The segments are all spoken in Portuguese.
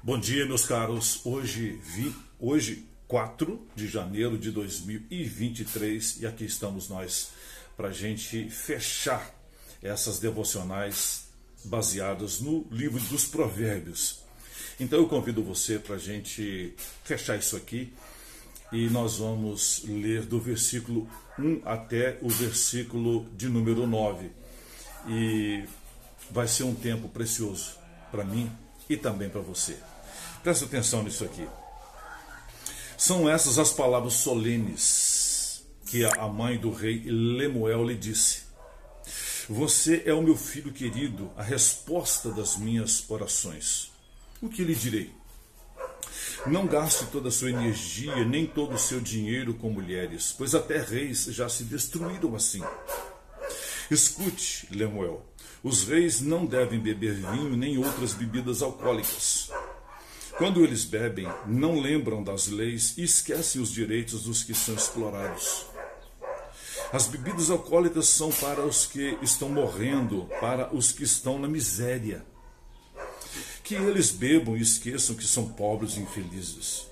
Bom dia, meus caros. Hoje 4 de janeiro de 2023 e aqui estamos nós para a gente fechar essas devocionais baseadas no livro dos Provérbios. Então eu convido você para a gente fechar isso aqui e nós vamos ler do versículo 1 até o versículo de número 9. E vai ser um tempo precioso para mim e também para você. Presta atenção nisso aqui. São essas as palavras solenes que a mãe do rei Lemuel lhe disse. Você é o meu filho querido, a resposta das minhas orações. O que lhe direi? Não gaste toda a sua energia, nem todo o seu dinheiro com mulheres, pois até reis já se destruíram assim. Escute, Lemuel, os reis não devem beber vinho nem outras bebidas alcoólicas. Quando eles bebem, não lembram das leis e esquecem os direitos dos que são explorados. As bebidas alcoólicas são para os que estão morrendo, para os que estão na miséria. Que eles bebam e esqueçam que são pobres e infelizes.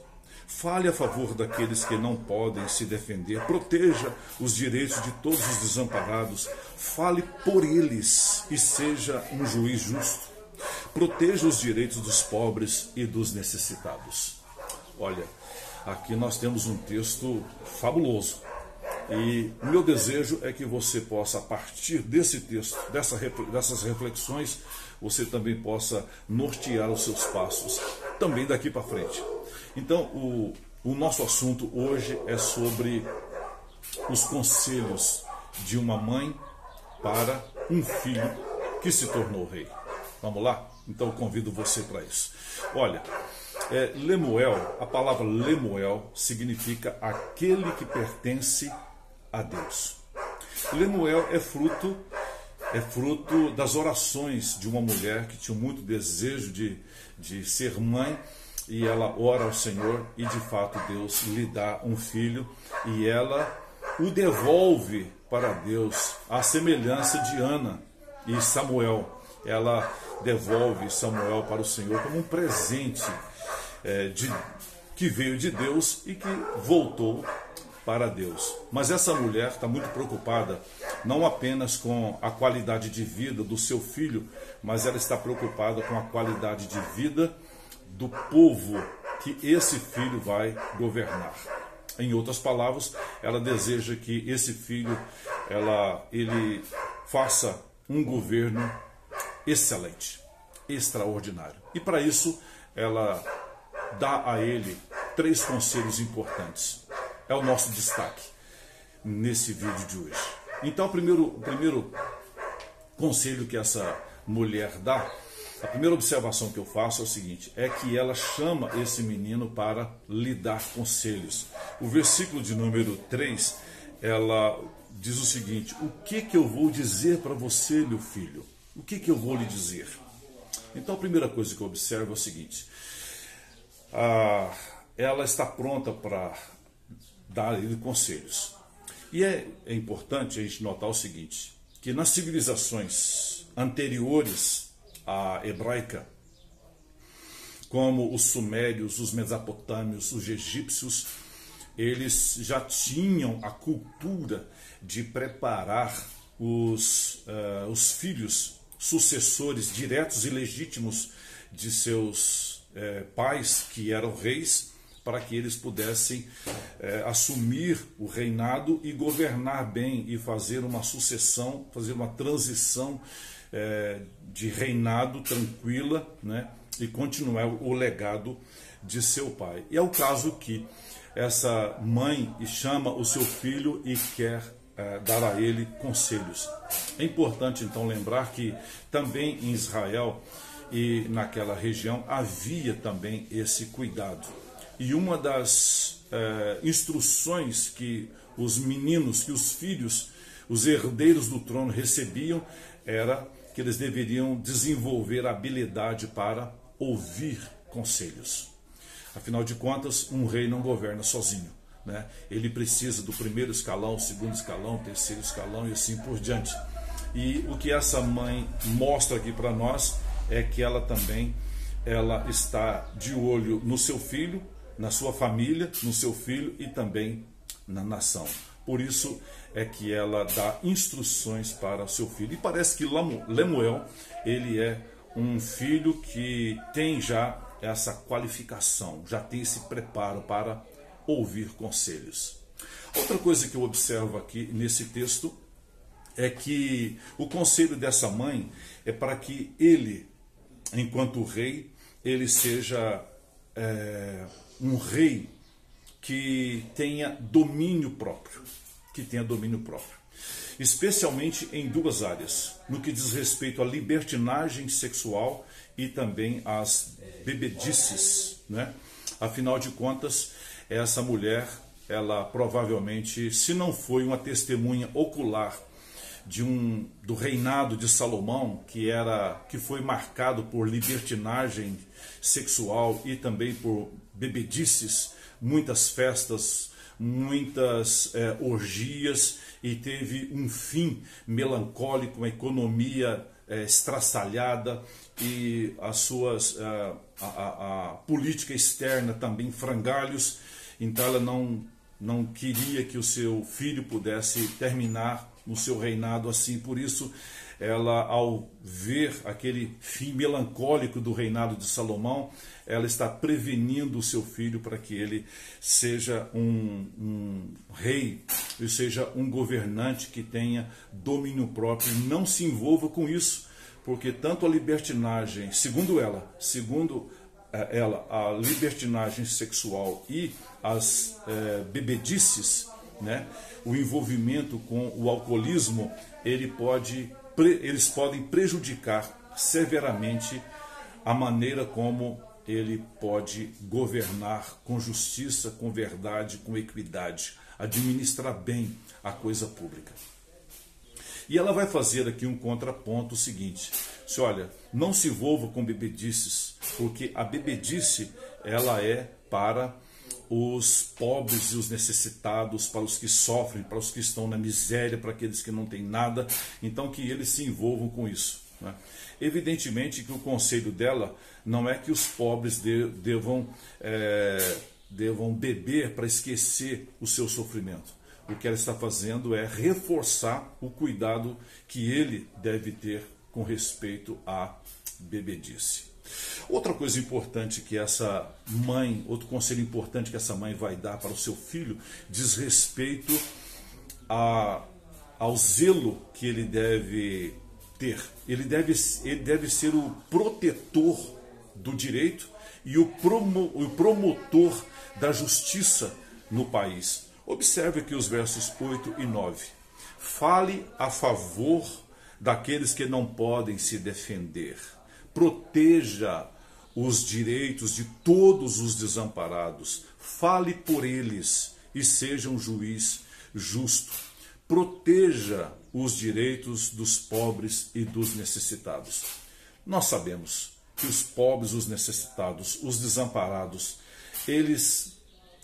Fale a favor daqueles que não podem se defender. Proteja os direitos de todos os desamparados. Fale por eles e seja um juiz justo. Proteja os direitos dos pobres e dos necessitados. Olha, aqui nós temos um texto fabuloso. E o meu desejo é que você possa, a partir desse texto, dessas reflexões, você também possa nortear os seus passos, também daqui para frente. Então, o nosso assunto hoje é sobre os conselhos de uma mãe para um filho que se tornou rei. Vamos lá? Então eu convido você para isso. Olha, Lemuel, a palavra Lemuel significa aquele que pertence a Deus. Lemuel é fruto das orações de uma mulher que tinha muito desejo de ser mãe, e ela ora ao Senhor e de fato Deus lhe dá um filho e ela o devolve para Deus, à semelhança de Ana e Samuel. Ela devolve Samuel para o Senhor como um presente que veio de Deus e que voltou para Deus. Mas essa mulher está muito preocupada não apenas com a qualidade de vida do seu filho, mas ela está preocupada com a qualidade de vida do povo que esse filho vai governar. Em outras palavras, ela deseja que esse filho ele faça um governo excelente, extraordinário. E para isso, ela dá a ele 3 conselhos importantes. É o nosso destaque nesse vídeo de hoje. Então, o primeiro conselho que essa mulher dá, a primeira observação que eu faço é o seguinte, é que ela chama esse menino para lhe dar conselhos. O versículo de número 3, ela diz o seguinte: o que eu vou dizer para você, meu filho? O que eu vou lhe dizer? Então, a primeira coisa que eu observo é o seguinte, ela está pronta para dar ele conselhos. E é importante a gente notar o seguinte, que nas civilizações anteriores à hebraica, como os sumérios, os mesopotâmios, os egípcios, eles já tinham a cultura de preparar os filhos sucessores diretos e legítimos de seus pais, que eram reis, para que eles pudessem assumir o reinado e governar bem e fazer uma sucessão, fazer uma transição de reinado tranquila, né, e continuar o legado de seu pai. E é o caso que essa mãe chama o seu filho e quer dar a ele conselhos. É importante então lembrar que também em Israel e naquela região havia também esse cuidado. E uma das instruções que os meninos, que os filhos, os herdeiros do trono recebiam, era que eles deveriam desenvolver a habilidade para ouvir conselhos. Afinal de contas, um rei não governa sozinho, né? Ele precisa do primeiro escalão, segundo escalão, terceiro escalão e assim por diante. E o que essa mãe mostra aqui para nós é que ela também ela está de olho no seu filho, na sua família, no seu filho e também na nação. Por isso é que ela dá instruções para o seu filho. E parece que Lemuel, ele é um filho que tem já essa qualificação, já tem esse preparo para ouvir conselhos. Outra coisa que eu observo aqui nesse texto é que o conselho dessa mãe é para que ele, enquanto rei, ele seja um rei que tenha domínio próprio, especialmente em duas áreas, no que diz respeito à libertinagem sexual e também às bebedices, né? Afinal de contas, essa mulher, ela provavelmente, se não foi uma testemunha ocular do reinado de Salomão, que foi marcado por libertinagem sexual e também por bebedices, muitas festas, muitas orgias, e teve um fim melancólico, uma economia estraçalhada e a política externa também frangalhos. Então ela não queria que o seu filho pudesse terminar no seu reinado assim. Por isso ela, ao ver aquele fim melancólico do reinado de Salomão, ela está prevenindo o seu filho para que ele seja um rei, ou seja, um governante que tenha domínio próprio. Não se envolva com isso, porque tanto a libertinagem, segundo ela, a libertinagem sexual e as bebedices, né, o envolvimento com o alcoolismo, eles podem prejudicar severamente a maneira como ele pode governar com justiça, com verdade, com equidade, administrar bem a coisa pública. E ela vai fazer aqui um contraponto seguinte: olha, não se envolva com bebedices, porque a bebedice ela é para os pobres e os necessitados, para os que sofrem, para os que estão na miséria, para aqueles que não têm nada. Então que eles se envolvam com isso, né? Evidentemente que o conselho dela não é que os pobres devam beber para esquecer o seu sofrimento. O que ela está fazendo é reforçar o cuidado que ele deve ter com respeito à bebedice. Outra coisa importante que outro conselho importante que essa mãe vai dar para o seu filho diz respeito ao zelo que ele deve ter. Ele deve ser o protetor do direito e o promotor da justiça no país. Observe aqui os versos 8 e 9. Fale a favor daqueles que não podem se defender. Proteja os direitos de todos os desamparados. Fale por eles e seja um juiz justo. Proteja os direitos dos pobres e dos necessitados. Nós sabemos que os pobres, os necessitados, os desamparados, eles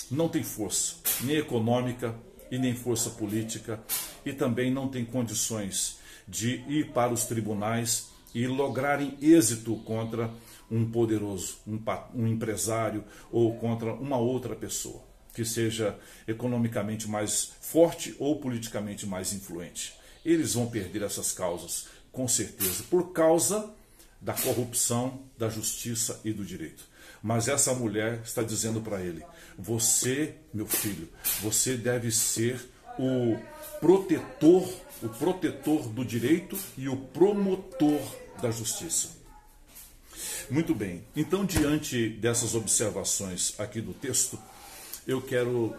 não têm força, nem econômica e nem força política, e também não têm condições de ir para os tribunais e lograrem êxito contra um poderoso, um empresário ou contra uma outra pessoa que seja economicamente mais forte ou politicamente mais influente. Eles vão perder essas causas, com certeza, por causa da corrupção, da justiça e do direito. Mas essa mulher está dizendo para ele: você, meu filho, você deve ser o protetor do direito e o promotor da justiça. Muito bem, então diante dessas observações aqui do texto, eu quero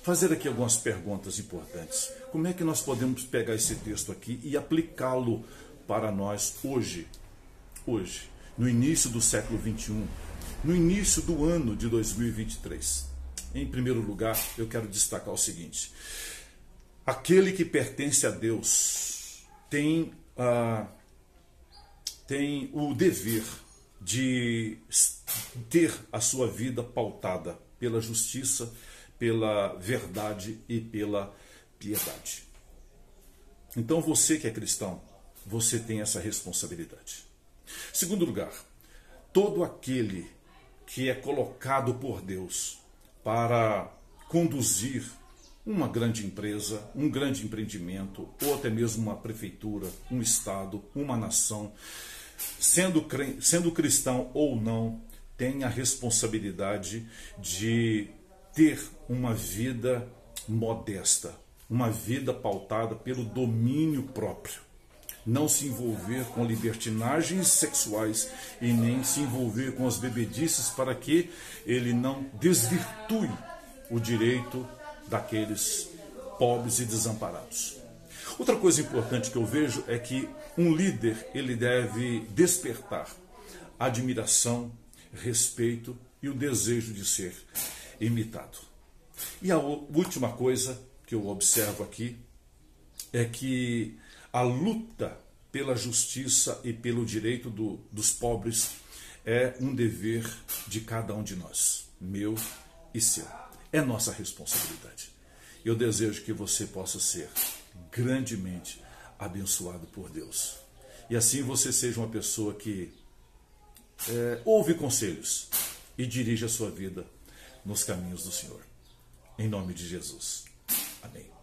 fazer aqui algumas perguntas importantes. Como é que nós podemos pegar esse texto aqui e aplicá-lo para nós hoje, no início do século 21, no início do ano de 2023? Em primeiro lugar, eu quero destacar o seguinte: aquele que pertence a Deus tem o dever de ter a sua vida pautada pela justiça, pela verdade e pela piedade. Então você que é cristão, você tem essa responsabilidade. Segundo lugar, todo aquele que é colocado por Deus para conduzir uma grande empresa, um grande empreendimento, ou até mesmo uma prefeitura, um estado, uma nação, sendo cristão ou não, tem a responsabilidade de ter uma vida modesta, uma vida pautada pelo domínio próprio. Não se envolver com libertinagens sexuais e nem se envolver com as bebedices para que ele não desvirtue o direito daqueles pobres e desamparados. Outra coisa importante que eu vejo é que um líder, ele deve despertar admiração, respeito e o desejo de ser imitado. E a última coisa que eu observo aqui é que a luta pela justiça e pelo direito dos pobres é um dever de cada um de nós, meu e seu. É nossa responsabilidade. Eu desejo que você possa ser grandemente abençoado por Deus. E assim você seja uma pessoa que ouve conselhos e dirige a sua vida nos caminhos do Senhor. Em nome de Jesus. Amém.